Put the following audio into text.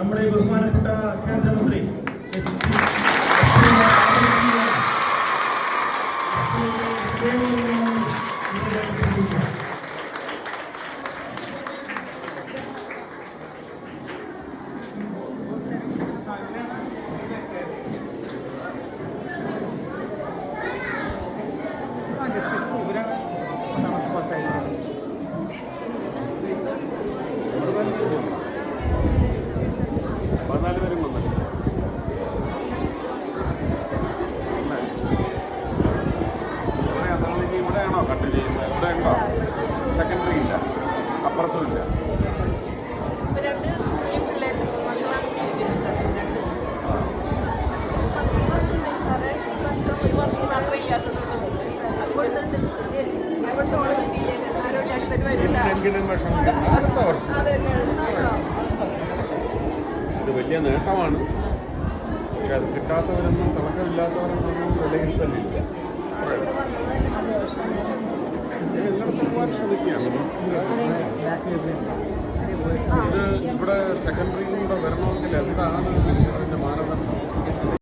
നമ്മുടെ ബഹുമാനപ്പെട്ട കേന്ദ്രമന്ത്രി ഇവിടെയാണോ കണ്ടിന്യൂ ചെയ്യുന്നത്? ഇവിടെ ഉണ്ടോ? സെക്കൻഡറി ഇല്ല, അപ്പുറത്തും ഇല്ല. എന്തെങ്കിലും വിഷമം അടുത്ത വർഷം ഇത് വലിയ നേട്ടമാണ്. പക്ഷെ അത് കിട്ടാത്തവരൊന്നും തിളക്കമില്ലാത്തവരൊന്നും വിലയിരുത്തലില്ല. എല്ലായിടത്തും പോകാൻ ശ്രമിക്കുകയാണ്. ഇത് ഇവിടെ സെക്കൻഡറിയിലൂടെ വരണമെങ്കിൽ എന്താണ്